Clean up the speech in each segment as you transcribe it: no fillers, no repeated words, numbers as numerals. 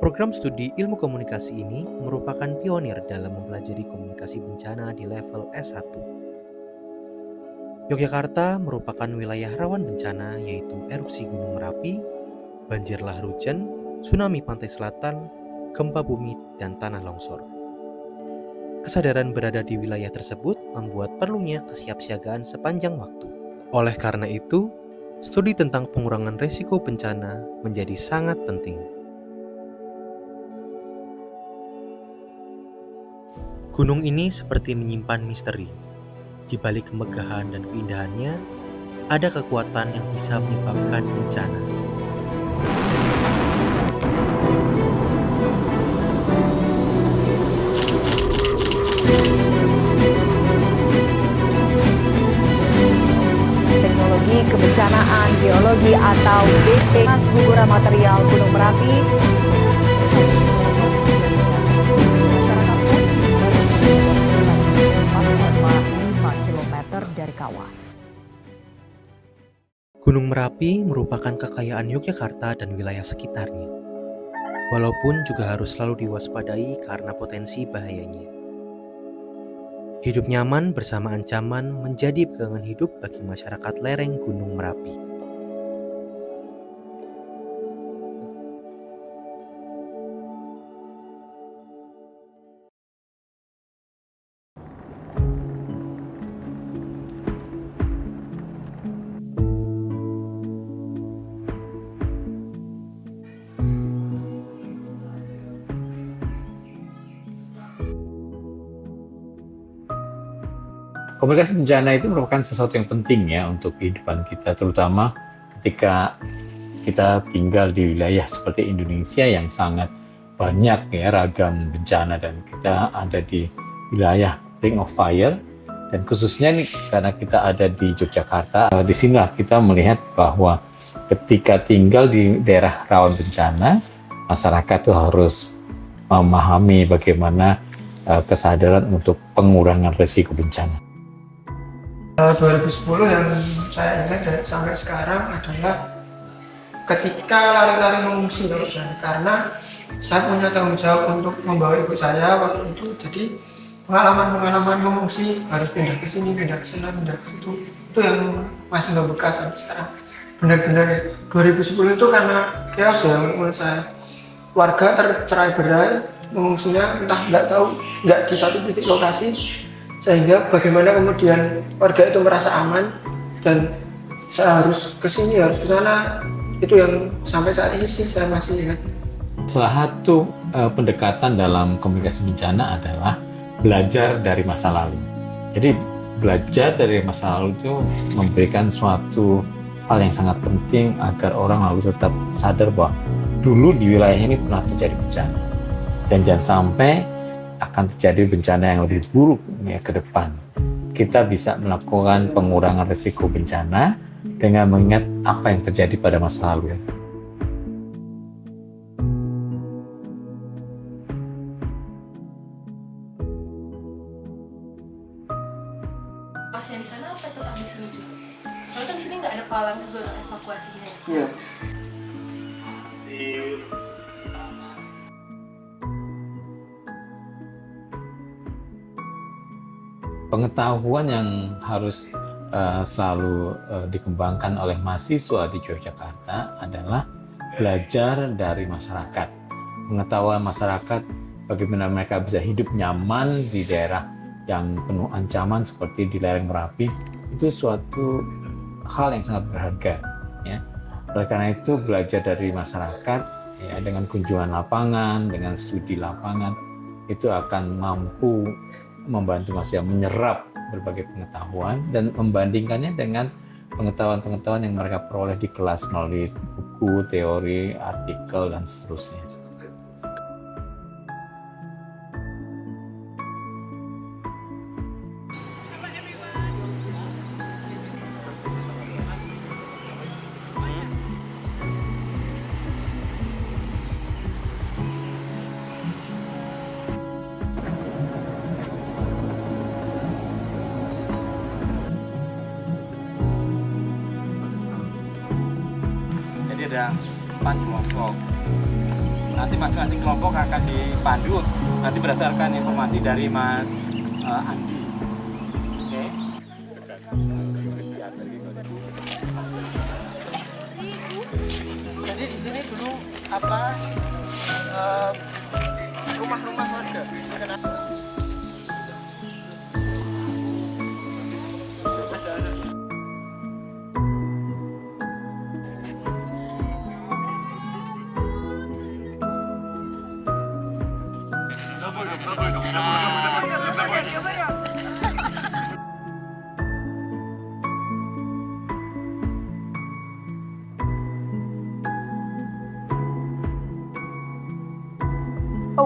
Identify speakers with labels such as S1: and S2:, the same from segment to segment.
S1: Program studi ilmu komunikasi ini merupakan pionir dalam mempelajari komunikasi bencana di level S1. Yogyakarta merupakan wilayah rawan bencana yaitu erupsi Gunung Merapi, banjir lahar hujan, tsunami pantai selatan, gempa bumi, dan tanah longsor. Kesadaran berada di wilayah tersebut membuat perlunya kesiapsiagaan sepanjang waktu. Oleh karena itu, studi tentang pengurangan risiko bencana menjadi sangat penting. Gunung ini seperti menyimpan misteri. Di balik kemegahan dan keindahannya, ada kekuatan yang bisa menyebabkan bencana.
S2: Teknologi Kebencanaan Geologi atau BPMS Guguran Material Gunung Merapi. Dari kawah.
S1: Gunung Merapi merupakan kekayaan Yogyakarta dan wilayah sekitarnya. Walaupun juga harus selalu diwaspadai karena potensi bahayanya. Hidup nyaman bersama ancaman menjadi pegangan hidup bagi masyarakat lereng Gunung Merapi.
S3: Komunikasi bencana itu merupakan sesuatu yang penting ya untuk kehidupan kita, terutama ketika kita tinggal di wilayah seperti Indonesia yang sangat banyak ya ragam bencana, dan kita ada di wilayah Ring of Fire, dan khususnya nih karena kita ada di Yogyakarta, di sinilah kita melihat bahwa ketika tinggal di daerah rawan bencana, masyarakat itu harus memahami bagaimana kesadaran untuk pengurangan risiko bencana.
S4: 2010 yang saya ingat sampai sekarang adalah ketika lari-lari mengungsi kalau saya, karena saya punya tanggung jawab untuk membawa ibu saya waktu itu. Jadi pengalaman mengungsi harus pindah ke sini, pindah ke sana, pindah ke situ, itu yang masih nggak bekas sampai sekarang. Benar-benar 2010 itu karena chaos ya menurut saya. Warga tercerai-berai, mengungsinya entah nggak di satu titik lokasi, sehingga bagaimana kemudian warga itu merasa aman dan saya harus ke sini, harus ke sana, itu yang sampai saat ini sih saya masih ingat.
S3: Salah satu pendekatan dalam komunikasi bencana adalah belajar dari masa lalu. Jadi belajar dari masa lalu itu memberikan suatu hal yang sangat penting agar orang lalu tetap sadar bahwa dulu di wilayah ini pernah terjadi bencana, dan jangan sampai akan terjadi bencana yang lebih buruk ya ke depan. Kita bisa melakukan pengurangan risiko bencana dengan mengingat apa yang terjadi pada masa lalu.
S5: Pasien di sana apa tetap di sini juga? Soalnya kan di sini nggak ada palang zona evakuasinya.
S4: Iya.
S3: Pengetahuan yang harus selalu dikembangkan oleh mahasiswa di Yogyakarta adalah belajar dari masyarakat. Pengetahuan masyarakat bagaimana mereka bisa hidup nyaman di daerah yang penuh ancaman seperti di lereng Merapi, itu suatu hal yang sangat berharga ya. Oleh karena itu belajar dari masyarakat ya, dengan kunjungan lapangan, dengan studi lapangan, itu akan mampu membantu masyarakat menyerap berbagai pengetahuan dan membandingkannya dengan pengetahuan-pengetahuan yang mereka peroleh di kelas melalui buku, teori, artikel, dan seterusnya.
S6: Ada 4 kelompok. nanti masing-masing kelompok akan dipandu nanti berdasarkan informasi dari Mas Andi. Oke.
S4: Jadi di sini dulu apa rumah-rumah warga.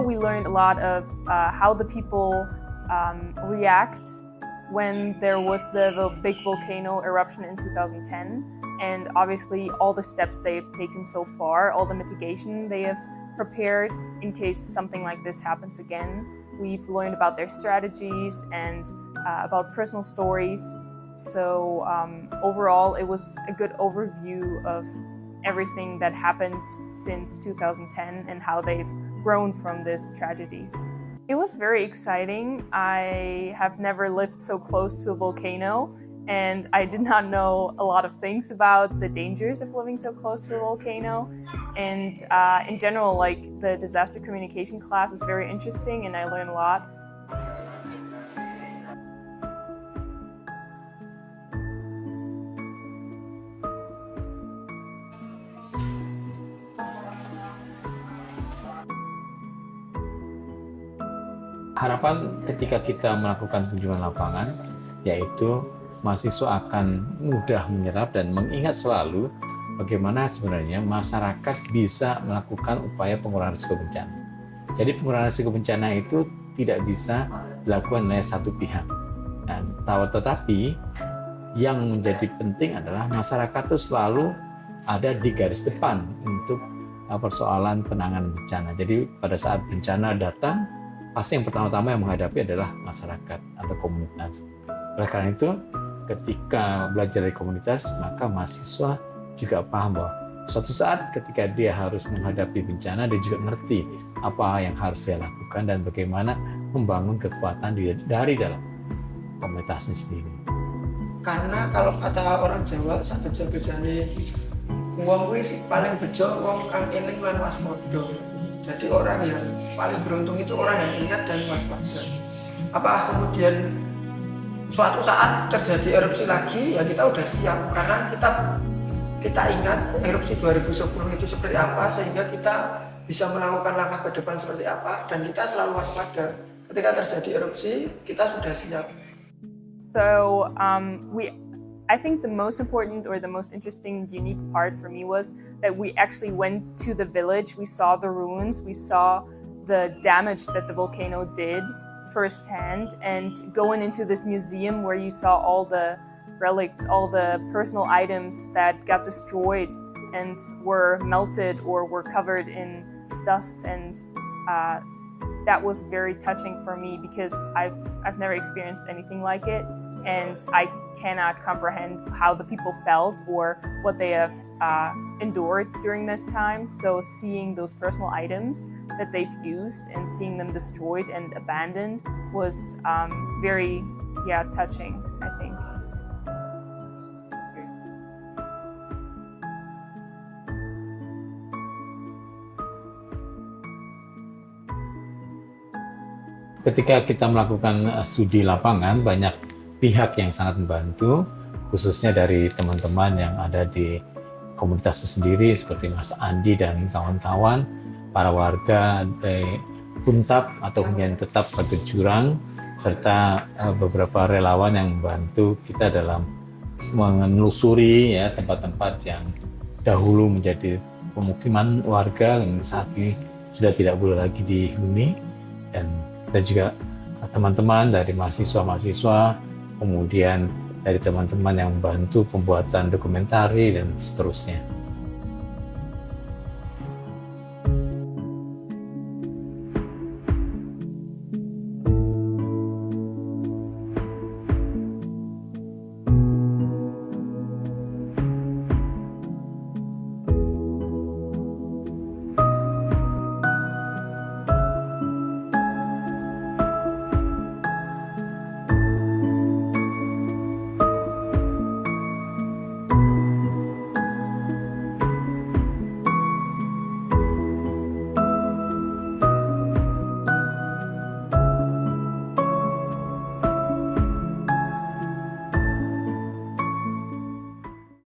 S7: We learned a lot of how the people react when there was the big volcano eruption in 2010, and obviously all the steps they've taken so far, all the mitigation they have prepared in case something like this happens again. We've learned about their strategies and about personal stories. So overall, it was a good overview of everything that happened since 2010 and how they've grown from this tragedy. It was very exciting. I have never lived so close to a volcano, and I did not know a lot of things about the dangers of living so close to a volcano. And in general, like the disaster communication class is very interesting, and I learned a lot.
S3: Harapan ketika kita melakukan kunjungan lapangan, yaitu mahasiswa akan mudah menyerap dan mengingat selalu bagaimana sebenarnya masyarakat bisa melakukan upaya pengurangan risiko bencana. Jadi pengurangan risiko bencana itu tidak bisa dilakukan oleh satu pihak. Dan tetapi yang menjadi penting adalah masyarakat itu selalu ada di garis depan untuk persoalan penanganan bencana. Jadi pada saat bencana datang, pasti yang pertama-tama yang menghadapi adalah masyarakat atau komunitas. Oleh karena itu, ketika belajar dari komunitas, maka mahasiswa juga paham bahwa suatu saat ketika dia harus menghadapi bencana, dia juga ngerti apa yang harus dia lakukan dan bagaimana membangun kekuatan dari dalam komunitasnya sendiri.
S4: Karena kalau kata orang Jawa, sak bejo-bejane wong kuwi sih paling bejo wong kang eling lan waspada. Jadi orang yang paling beruntung itu orang yang ingat dan waspada. Apa kemudian suatu saat terjadi erupsi lagi, ya kita udah siap karena kita ingat erupsi 2010 itu seperti apa, sehingga kita bisa melakukan langkah ke depan seperti apa, dan kita selalu waspada. Ketika terjadi erupsi, kita sudah siap.
S7: So I think the most important or the most interesting, unique part for me was that we actually went to the village. We saw the ruins, we saw the damage that the volcano did firsthand, and going into this museum where you saw all the relics, all the personal items that got destroyed and were melted or were covered in dust, and that was very touching for me because I've never experienced anything like it. And I cannot comprehend how the people felt or what they have endured during this time. So seeing those personal items that they've used and seeing them destroyed and abandoned was very touching, I think.
S3: Ketika kita melakukan studi lapangan, banyak pihak yang sangat membantu, khususnya dari teman-teman yang ada di komunitas itu sendiri, seperti Mas Andi dan kawan-kawan, para warga dari Puntap atau hunian tetap Batu Jurang, serta beberapa relawan yang membantu kita dalam menelusuri ya tempat-tempat yang dahulu menjadi pemukiman warga yang saat ini sudah tidak boleh lagi dihuni, dan juga teman-teman dari mahasiswa-mahasiswa, kemudian dari teman-teman yang membantu pembuatan dokumentari dan seterusnya.